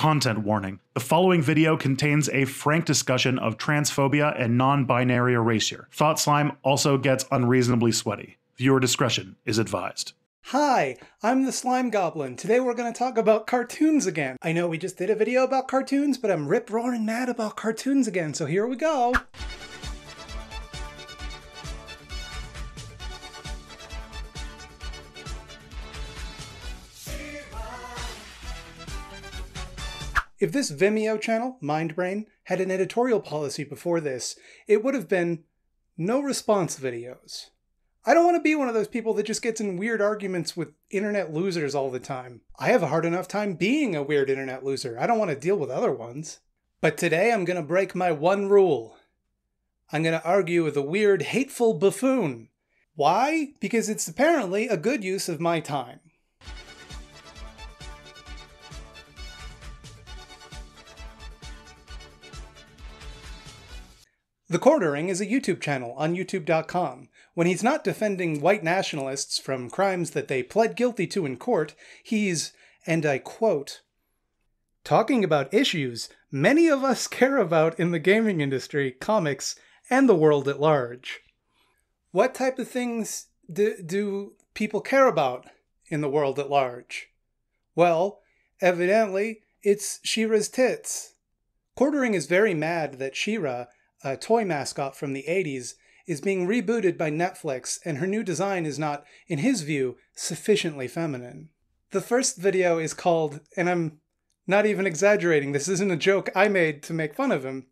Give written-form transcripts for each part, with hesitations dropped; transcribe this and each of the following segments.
Content warning. The following video contains a frank discussion of transphobia and non-binary erasure. Thought Slime also gets unreasonably sweaty. Viewer discretion is advised. Hi, I'm the Slime Goblin. Today we're going to talk about cartoons again. I know we just did a video about cartoons, but I'm rip-roaring mad about cartoons again, so here we go. If this Vimeo channel, Mindbrain, had an editorial policy before this, it would have been no response videos. I don't want to be one of those people that just gets in weird arguments with internet losers all the time. I have a hard enough time being a weird internet loser. I don't want to deal with other ones. But today I'm going to break my one rule. I'm going to argue with a weird, hateful buffoon. Why? Because it's apparently a good use of my time. The Quartering is a YouTube channel on youtube.com. When he's not defending white nationalists from crimes that they pled guilty to in court, he's, and I quote, talking about issues many of us care about in the gaming industry, comics, and the world at large. What type of things do people care about in the world at large? Well, evidently, it's She-Ra's tits. Quartering is very mad that She-Ra, a toy mascot from the 80s, is being rebooted by Netflix, and her new design is not, in his view, sufficiently feminine. The first video is called, and I'm not even exaggerating, this isn't a joke I made to make fun of him,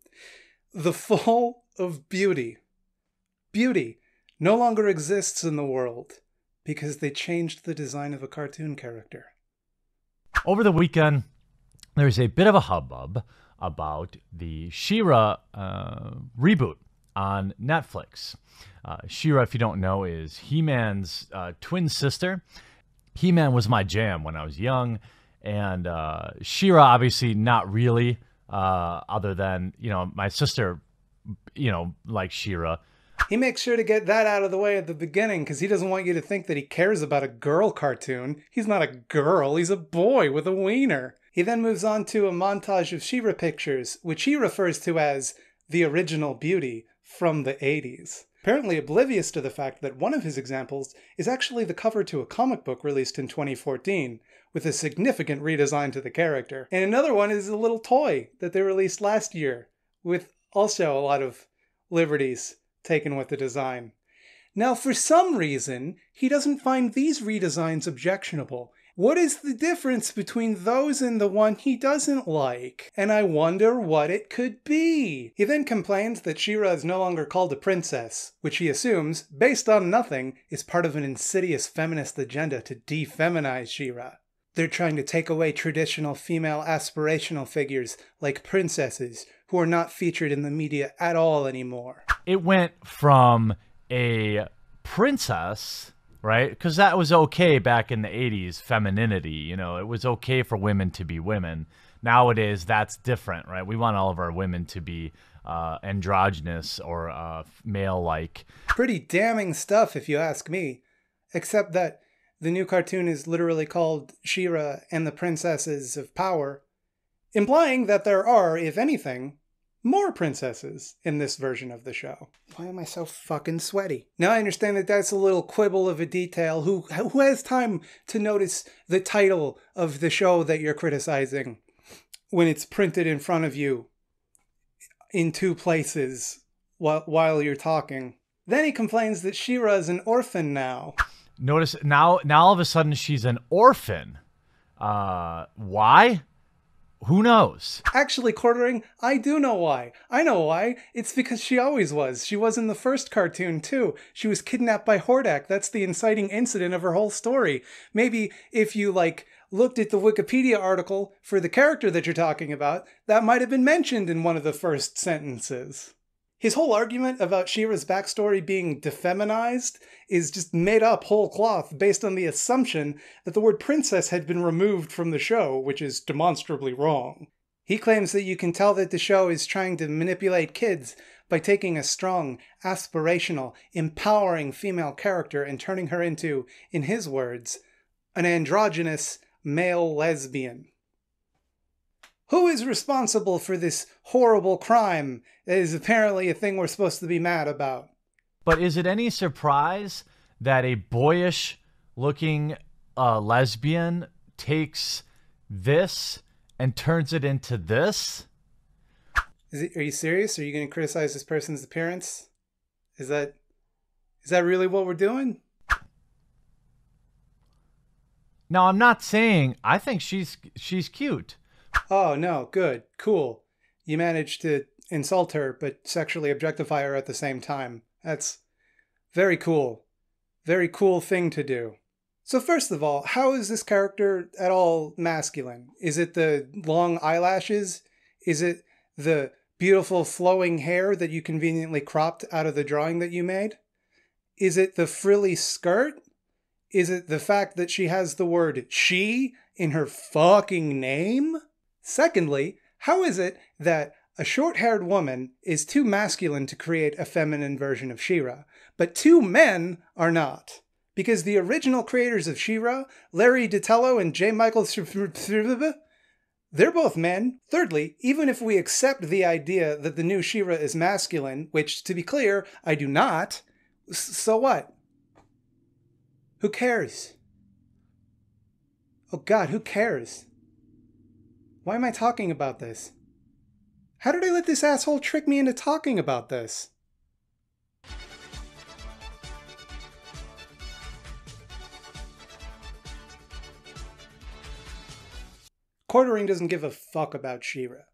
"The Fall of Beauty." Beauty no longer exists in the world because they changed the design of a cartoon character. Over the weekend, there's a bit of a hubbub about the She-Ra reboot on Netflix. She-Ra, if you don't know, is He-Man's twin sister. He-Man was my jam when I was young, and She-Ra obviously not really, other than, my sister, likes She-Ra. He makes sure to get that out of the way at the beginning because he doesn't want you to think that he cares about a girl cartoon. He's not a girl, he's a boy with a wiener. He then moves on to a montage of She-Ra pictures, which he refers to as the original beauty from the 80s. Apparently oblivious to the fact that one of his examples is actually the cover to a comic book released in 2014, with a significant redesign to the character. And another one is a little toy that they released last year, with also a lot of liberties taken with the design. Now, for some reason, he doesn't find these redesigns objectionable. What is the difference between those and the one he doesn't like? And I wonder what it could be. He then complains that She-Ra is no longer called a princess, which he assumes, based on nothing, is part of an insidious feminist agenda to defeminize She-Ra. They're trying to take away traditional female aspirational figures like princesses, who are not featured in the media at all anymore. It went from a princess, right? Because that was okay back in the 80s, femininity, it was okay for women to be women. Nowadays, that's different, right? We want all of our women to be androgynous or male-like. Pretty damning stuff, if you ask me. Except that the new cartoon is literally called She-Ra and the Princesses of Power, implying that there are, if anything, more princesses in this version of the show. Why am I so fucking sweaty? Now I understand that that's a little quibble of a detail. Who has time to notice the title of the show that you're criticizing when it's printed in front of you in two places while you're talking? Then he complains that She-Ra is an orphan now. Notice now all of a sudden she's an orphan. Why? Who knows? Actually, Quartering, I do know why. I know why. It's because she always was. She was in the first cartoon, too. She was kidnapped by Hordak. That's the inciting incident of her whole story. Maybe if you, looked at the Wikipedia article for the character that you're talking about, that might have been mentioned in one of the first sentences. His whole argument about She-Ra's backstory being defeminized is just made up whole cloth based on the assumption that the word princess had been removed from the show, which is demonstrably wrong. He claims that you can tell that the show is trying to manipulate kids by taking a strong, aspirational, empowering female character and turning her into, in his words, an androgynous male lesbian. Who is responsible for this horrible crime that is apparently a thing we're supposed to be mad about? But is it any surprise that a boyish-looking lesbian takes this and turns it into this? Are you serious? Are you going to criticize this person's appearance? Is that really what we're doing? Now, I'm not saying I think she's cute. Oh, no. Good. Cool. You managed to insult her, but sexually objectify her at the same time. That's very cool. Very cool thing to do. So first of all, how is this character at all masculine? Is it the long eyelashes? Is it the beautiful flowing hair that you conveniently cropped out of the drawing that you made? Is it the frilly skirt? Is it the fact that she has the word she in her fucking name? Secondly, how is it that a short-haired woman is too masculine to create a feminine version of She-Ra, but two men are not? Because the original creators of She-Ra, Larry DiTello and J. Michael, they're both men. Thirdly, even if we accept the idea that the new She-Ra is masculine, which, to be clear, I do not, so what? Who cares? Oh God, who cares? Why am I talking about this? How did I let this asshole trick me into talking about this? Quartering doesn't give a fuck about She-Ra.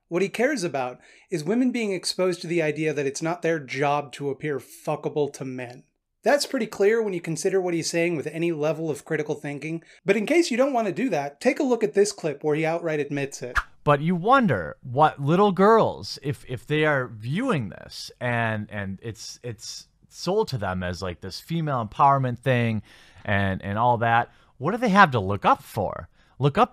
What he cares about is women being exposed to the idea that it's not their job to appear fuckable to men. That's pretty clear when you consider what he's saying with any level of critical thinking, but in case you don't want to do that, take a look at this clip where he outright admits it. But you wonder what little girls, if they are viewing this and it's sold to them as like this female empowerment thing and all that, what do they have to look up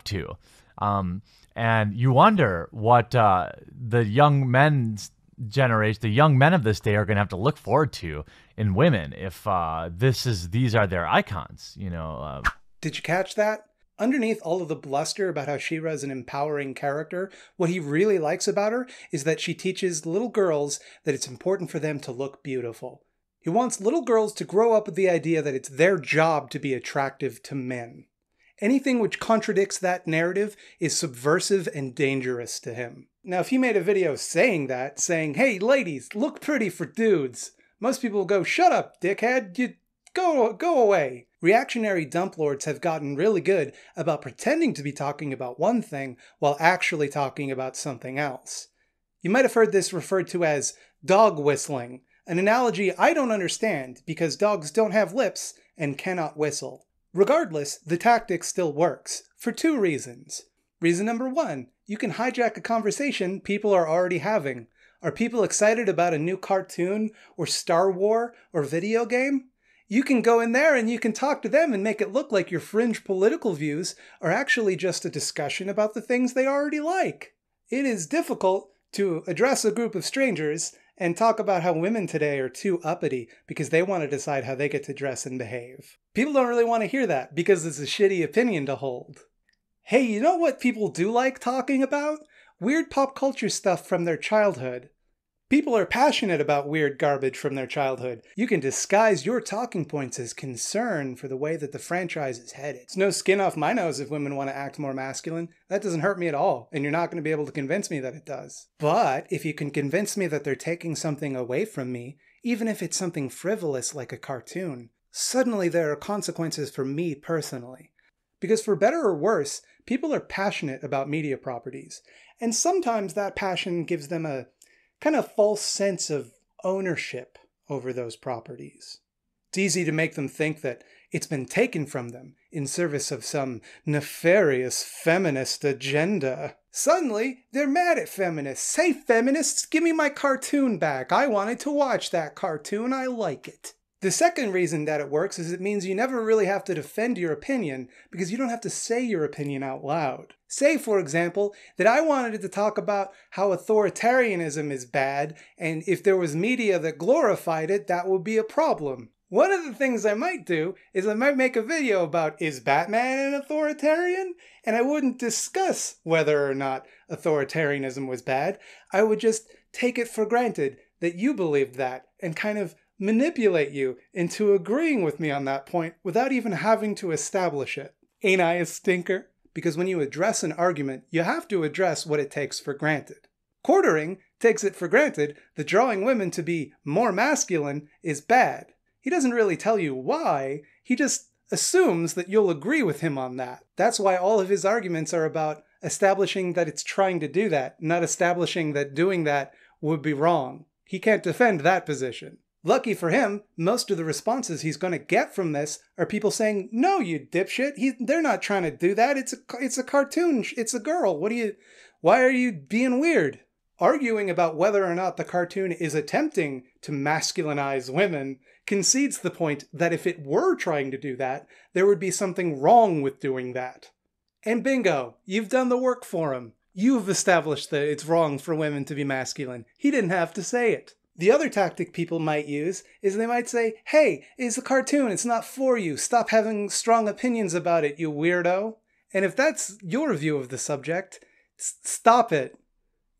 to? And you wonder what the young men's generation, the young men of this day are going to have to look forward to in women if these are their icons, you know. Did you catch that? Underneath all of the bluster about how She-Ra is an empowering character, what he really likes about her is that she teaches little girls that it's important for them to look beautiful. He wants little girls to grow up with the idea that it's their job to be attractive to men. Anything which contradicts that narrative is subversive and dangerous to him. Now, if he made a video saying that, saying, hey, ladies, look pretty for dudes, most people will go, shut up, dickhead, you go away. Reactionary dump lords have gotten really good about pretending to be talking about one thing while actually talking about something else. You might have heard this referred to as dog whistling, an analogy I don't understand because dogs don't have lips and cannot whistle. Regardless, the tactic still works, for two reasons. Reason number one, you can hijack a conversation people are already having. Are people excited about a new cartoon or Star Wars or video game? You can go in there and you can talk to them and make it look like your fringe political views are actually just a discussion about the things they already like. It is difficult to address a group of strangers and talk about how women today are too uppity because they want to decide how they get to dress and behave. People don't really want to hear that because it's a shitty opinion to hold. Hey, you know what people do like talking about? Weird pop culture stuff from their childhood. People are passionate about weird garbage from their childhood. You can disguise your talking points as concern for the way that the franchise is headed. It's no skin off my nose if women want to act more masculine. That doesn't hurt me at all, and you're not going to be able to convince me that it does. But if you can convince me that they're taking something away from me, even if it's something frivolous like a cartoon, suddenly there are consequences for me personally. Because for better or worse, people are passionate about media properties, and sometimes that passion gives them a kind of false sense of ownership over those properties. It's easy to make them think that it's been taken from them in service of some nefarious feminist agenda. Suddenly, they're mad at feminists. Hey, feminists, give me my cartoon back. I wanted to watch that cartoon. I like it. The second reason that it works is it means you never really have to defend your opinion because you don't have to say your opinion out loud. Say, for example, that I wanted to talk about how authoritarianism is bad, and if there was media that glorified it, that would be a problem. One of the things I might do is I might make a video about, is Batman an authoritarian? And I wouldn't discuss whether or not authoritarianism was bad. I would just take it for granted that you believed that and kind of manipulate you into agreeing with me on that point without even having to establish it. Ain't I a stinker? Because when you address an argument, you have to address what it takes for granted. Quartering takes it for granted that drawing women to be more masculine is bad. He doesn't really tell you why, he just assumes that you'll agree with him on that. That's why all of his arguments are about establishing that it's trying to do that, not establishing that doing that would be wrong. He can't defend that position. Lucky for him, most of the responses he's going to get from this are people saying, no, you dipshit, they're not trying to do that, it's a cartoon, it's a girl, why are you being weird? Arguing about whether or not the cartoon is attempting to masculinize women concedes the point that if it were trying to do that, there would be something wrong with doing that. And bingo, you've done the work for him. You've established that it's wrong for women to be masculine. He didn't have to say it. The other tactic people might use is they might say, hey, it's a cartoon, it's not for you. Stop having strong opinions about it, you weirdo. And if that's your view of the subject, stop it.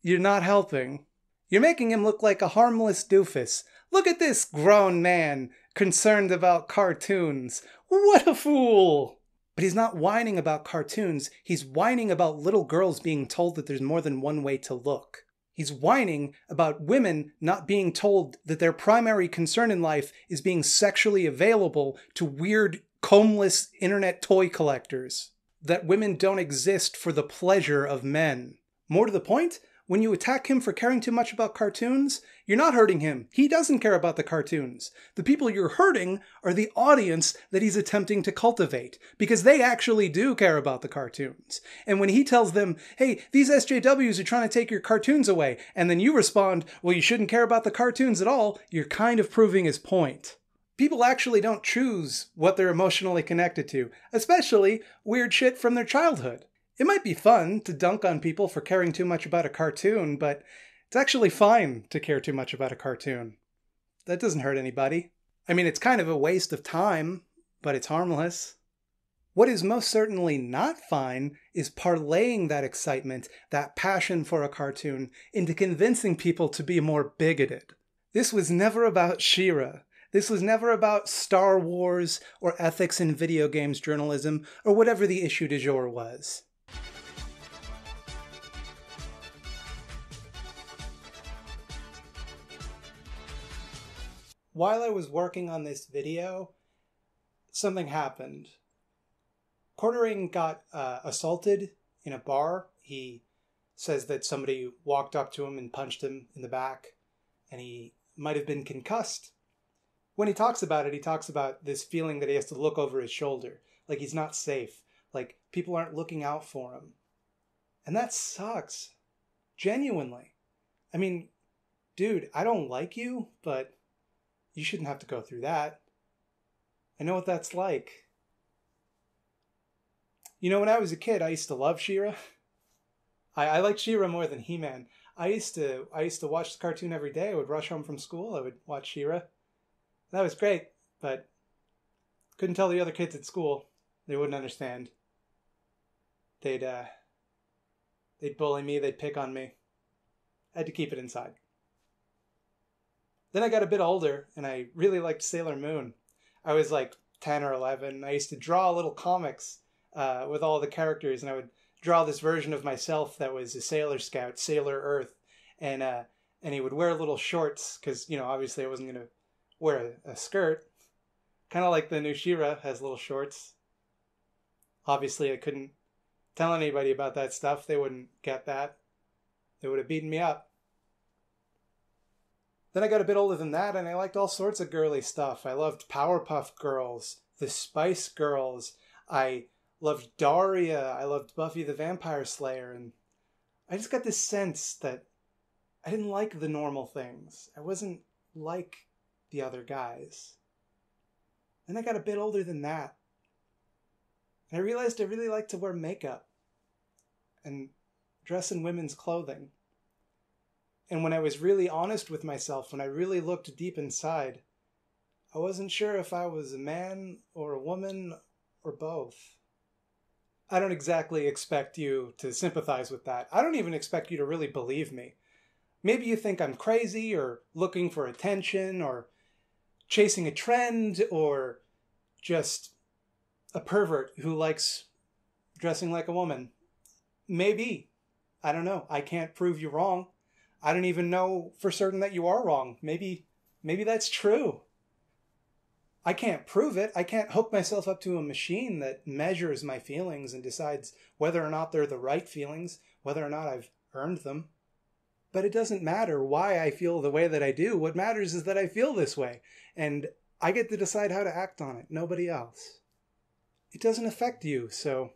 You're not helping. You're making him look like a harmless doofus. Look at this grown man concerned about cartoons. What a fool! But he's not whining about cartoons. He's whining about little girls being told that there's more than one way to look. He's whining about women not being told that their primary concern in life is being sexually available to weird, combless internet toy collectors. That women don't exist for the pleasure of men. More to the point, when you attack him for caring too much about cartoons, you're not hurting him. He doesn't care about the cartoons. The people you're hurting are the audience that he's attempting to cultivate, because they actually do care about the cartoons. And when he tells them, hey, these SJWs are trying to take your cartoons away, and then you respond, well, you shouldn't care about the cartoons at all, you're kind of proving his point. People actually don't choose what they're emotionally connected to, especially weird shit from their childhood. It might be fun to dunk on people for caring too much about a cartoon, but it's actually fine to care too much about a cartoon. That doesn't hurt anybody. I mean, it's kind of a waste of time, but it's harmless. What is most certainly not fine is parlaying that excitement, that passion for a cartoon, into convincing people to be more bigoted. This was never about She-Ra. This was never about Star Wars or ethics in video games journalism or whatever the issue du jour was. While I was working on this video, something happened. Quartering got assaulted in a bar. He says that somebody walked up to him and punched him in the back, and he might have been concussed. When he talks about it, he talks about this feeling that he has to look over his shoulder, like he's not safe, like people aren't looking out for him. And that sucks. Genuinely. I mean, dude, I don't like you, but you shouldn't have to go through that. I know what that's like. You know, when I was a kid, I used to love She-Ra. I liked She-Ra more than He-Man. I used to watch the cartoon every day. I would rush home from school. I would watch She-Ra. That was great, but couldn't tell the other kids at school. They wouldn't understand. They'd bully me. They'd pick on me. I had to keep it inside. Then I got a bit older, and I really liked Sailor Moon. I was like 10 or 11. I used to draw little comics with all the characters, and I would draw this version of myself that was a Sailor Scout, Sailor Earth, and he would wear little shorts, because, you know, obviously I wasn't going to wear a skirt. Kind of like the new She-Ra has little shorts. Obviously I couldn't tell anybody about that stuff. They wouldn't get that. They would have beaten me up. Then I got a bit older than that, and I liked all sorts of girly stuff. I loved Powerpuff Girls, the Spice Girls. I loved Daria. I loved Buffy the Vampire Slayer. And I just got this sense that I didn't like the normal things. I wasn't like the other guys. Then I got a bit older than that. And I realized I really liked to wear makeup and dress in women's clothing. And when I was really honest with myself, when I really looked deep inside, I wasn't sure if I was a man or a woman or both. I don't exactly expect you to sympathize with that. I don't even expect you to really believe me. Maybe you think I'm crazy or looking for attention or chasing a trend or just a pervert who likes dressing like a woman. Maybe. I don't know. I can't prove you wrong. I don't even know for certain that you are wrong. Maybe that's true. I can't prove it. I can't hook myself up to a machine that measures my feelings and decides whether or not they're the right feelings, whether or not I've earned them. But it doesn't matter why I feel the way that I do. What matters is that I feel this way, and I get to decide how to act on it, nobody else. It doesn't affect you, so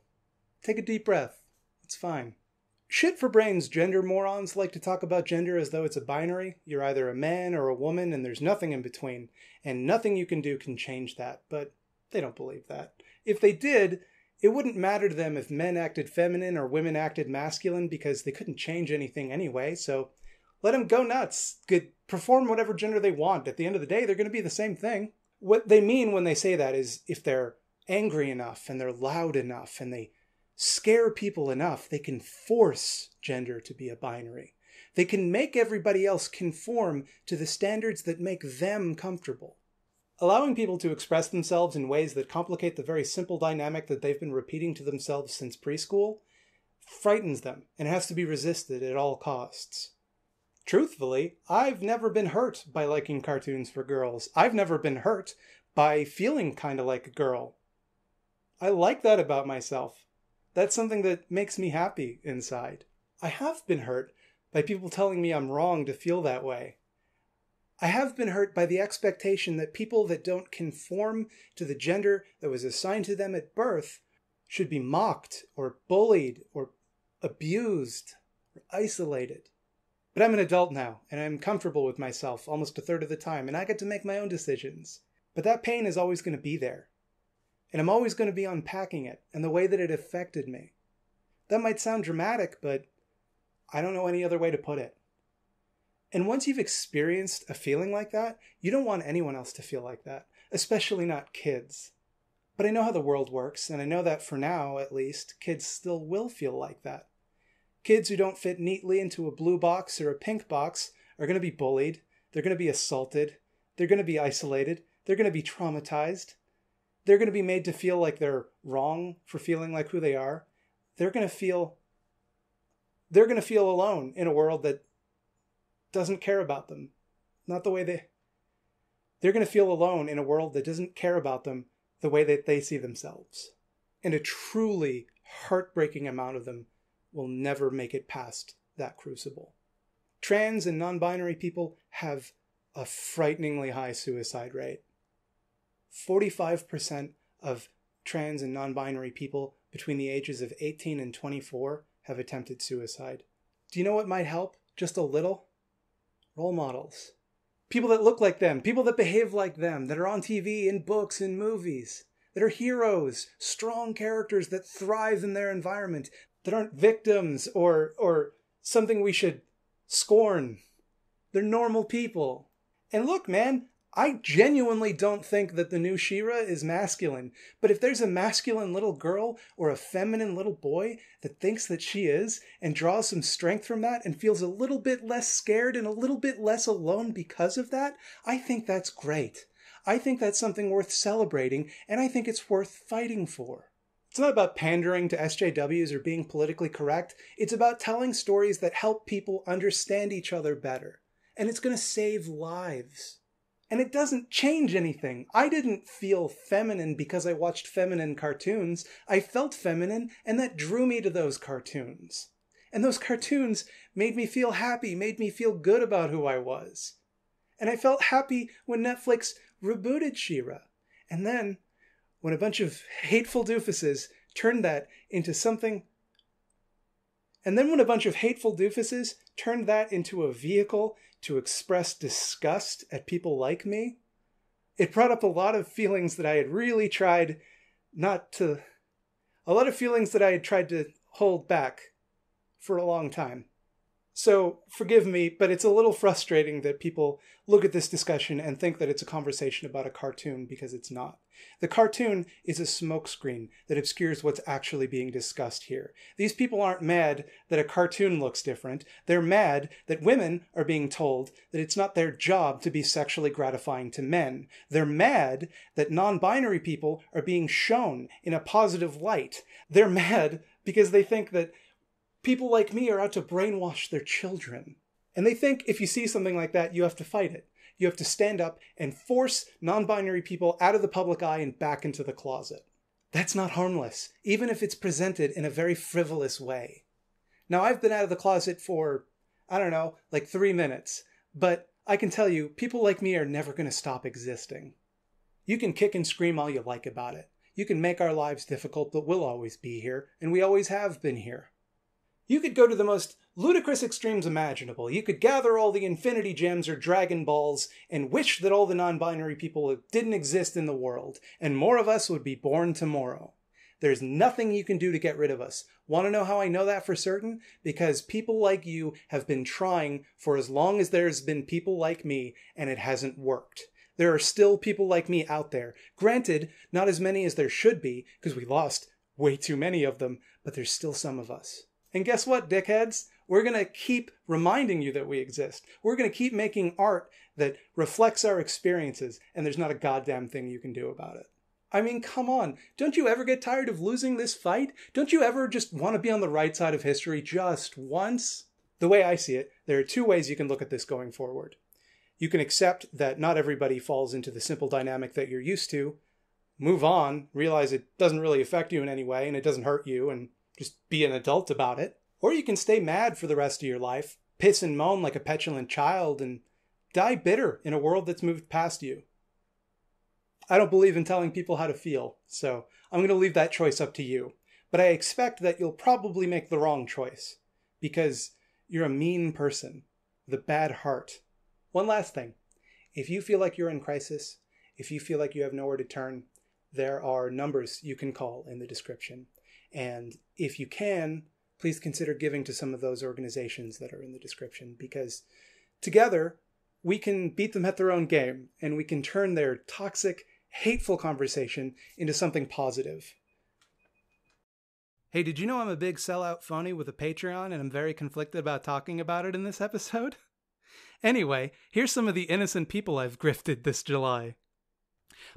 take a deep breath. It's fine. Shit for brains gender morons like to talk about gender as though it's a binary. You're either a man or a woman and there's nothing in between. And nothing you can do can change that. But they don't believe that. If they did, it wouldn't matter to them if men acted feminine or women acted masculine because they couldn't change anything anyway. So let them go nuts. Could perform whatever gender they want. At the end of the day, they're going to be the same thing. What they mean when they say that is if they're angry enough and they're loud enough and they scare people enough, they can force gender to be a binary. They can make everybody else conform to the standards that make them comfortable. Allowing people to express themselves in ways that complicate the very simple dynamic that they've been repeating to themselves since preschool frightens them and has to be resisted at all costs. Truthfully, I've never been hurt by liking cartoons for girls. I've never been hurt by feeling kind of like a girl. I like that about myself. That's something that makes me happy inside. I have been hurt by people telling me I'm wrong to feel that way. I have been hurt by the expectation that people that don't conform to the gender that was assigned to them at birth should be mocked or bullied or abused or isolated. But I'm an adult now, and I'm comfortable with myself almost a third of the time, and I get to make my own decisions. But that pain is always going to be there. And I'm always going to be unpacking it and the way that it affected me. That might sound dramatic, but I don't know any other way to put it. And once you've experienced a feeling like that, you don't want anyone else to feel like that, especially not kids. But I know how the world works, and I know that for now, at least, kids still will feel like that. Kids who don't fit neatly into a blue box or a pink box are going to be bullied, they're going to be assaulted, they're going to be isolated, they're going to be traumatized. They're going to be made to feel like they're wrong for feeling like who they are. They're going to feel alone in a world that doesn't care about them. Not the way they're going to feel alone in a world that doesn't care about them the way that they see themselves. And a truly heartbreaking amount of them will never make it past that crucible. Trans and non-binary people have a frighteningly high suicide rate. 45% of trans and non-binary people between the ages of 18 and 24 have attempted suicide. Do you know what might help? Just a little? Role models. People that look like them, people that behave like them, that are on TV, in books, in movies, that are heroes, strong characters that thrive in their environment, that aren't victims or something we should scorn. They're normal people. And look, man, I genuinely don't think that the new She-Ra is masculine, but if there's a masculine little girl or a feminine little boy that thinks that she is and draws some strength from that and feels a little bit less scared and a little bit less alone because of that, I think that's great. I think that's something worth celebrating, and I think it's worth fighting for. It's not about pandering to SJWs or being politically correct. It's about telling stories that help people understand each other better, and it's going to save lives. And it doesn't change anything. I didn't feel feminine because I watched feminine cartoons. I felt feminine, and that drew me to those cartoons. And those cartoons made me feel happy, made me feel good about who I was. And I felt happy when Netflix rebooted She-Ra. And then, when a bunch of hateful doofuses turned that into something... And then when a bunch of hateful doofuses turned that into a vehicle to express disgust at people like me, it brought up a lot of feelings that I had really tried to hold back for a long time. So forgive me, but it's a little frustrating that people look at this discussion and think that it's a conversation about a cartoon, because it's not. The cartoon is a smokescreen that obscures what's actually being discussed here. These people aren't mad that a cartoon looks different. They're mad that women are being told that it's not their job to be sexually gratifying to men. They're mad that non-binary people are being shown in a positive light. They're mad because they think that people like me are out to brainwash their children. And they think if you see something like that, you have to fight it. You have to stand up and force non-binary people out of the public eye and back into the closet. That's not harmless, even if it's presented in a very frivolous way. Now, I've been out of the closet for, I don't know, like 3 minutes. But I can tell you, people like me are never going to stop existing. You can kick and scream all you like about it. You can make our lives difficult, but we'll always be here, and we always have been here. You could go to the most ludicrous extremes imaginable. You could gather all the Infinity Gems or Dragon Balls and wish that all the non-binary people didn't exist in the world, and more of us would be born tomorrow. There's nothing you can do to get rid of us. Want to know how I know that for certain? Because people like you have been trying for as long as there's been people like me, and it hasn't worked. There are still people like me out there. Granted, not as many as there should be, because we lost way too many of them, but there's still some of us. And guess what, dickheads? We're going to keep reminding you that we exist. We're going to keep making art that reflects our experiences, and there's not a goddamn thing you can do about it. I mean, come on. Don't you ever get tired of losing this fight? Don't you ever just want to be on the right side of history just once? The way I see it, there are 2 ways you can look at this going forward. You can accept that not everybody falls into the simple dynamic that you're used to, move on, realize it doesn't really affect you in any way, and it doesn't hurt you, and just be an adult about it. Or you can stay mad for the rest of your life, piss and moan like a petulant child, and die bitter in a world that's moved past you. I don't believe in telling people how to feel, so I'm going to leave that choice up to you. But I expect that you'll probably make the wrong choice, because you're a mean person with a bad heart. One last thing. If you feel like you're in crisis, if you feel like you have nowhere to turn, there are numbers you can call in the description. And if you can, please consider giving to some of those organizations that are in the description, because together we can beat them at their own game, and we can turn their toxic, hateful conversation into something positive. Hey, did you know I'm a big sellout phony with a Patreon, and I'm very conflicted about talking about it in this episode? Anyway, here's some of the innocent people I've grifted this July.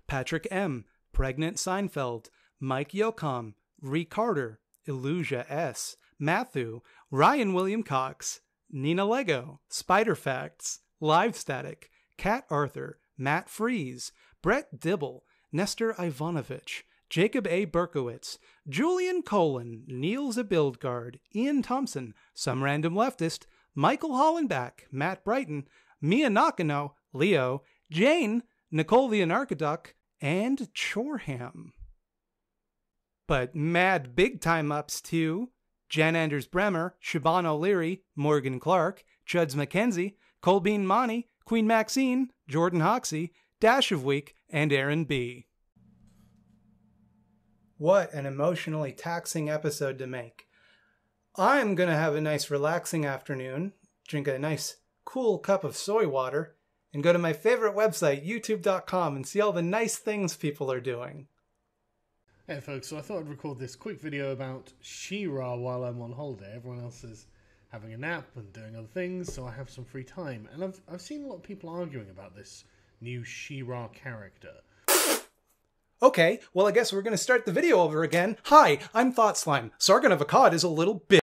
Patrick M., Pregnant Seinfeld, Mike Yocom, Ree Carter, Illusia S., Matthew, Ryan William Cox, Nina Lego, Spider Facts, Live Static, Kat Arthur, Matt Freeze, Brett Dibble, Nestor Ivanovich, Jacob A. Berkowitz, Julian Colin, Neil Zabildgard, Ian Thompson, Some Random Leftist, Michael Hollenbach, Matt Brighton, Mia Nakano, Leo, Jane, Nicole the Anarchoduck, and Chorham. But mad big-time ups to Jan Anders Bremer, Siobhan O'Leary, Morgan Clark, Chuds McKenzie, Colbean Monty, Queen Maxine, Jordan Hoxie, Dash of Week, and Aaron B. What an emotionally taxing episode to make. I'm going to have a nice relaxing afternoon, drink a nice cool cup of soy water, and go to my favorite website, youtube.com, and see all the nice things people are doing. Hey folks, so I thought I'd record this quick video about She-Ra while I'm on holiday. Everyone else is having a nap and doing other things, so I have some free time. And I've seen a lot of people arguing about this new She-Ra character. Okay, well I guess we're going to start the video over again. Hi, I'm Thought Slime. Sargon of Akkad is a little bit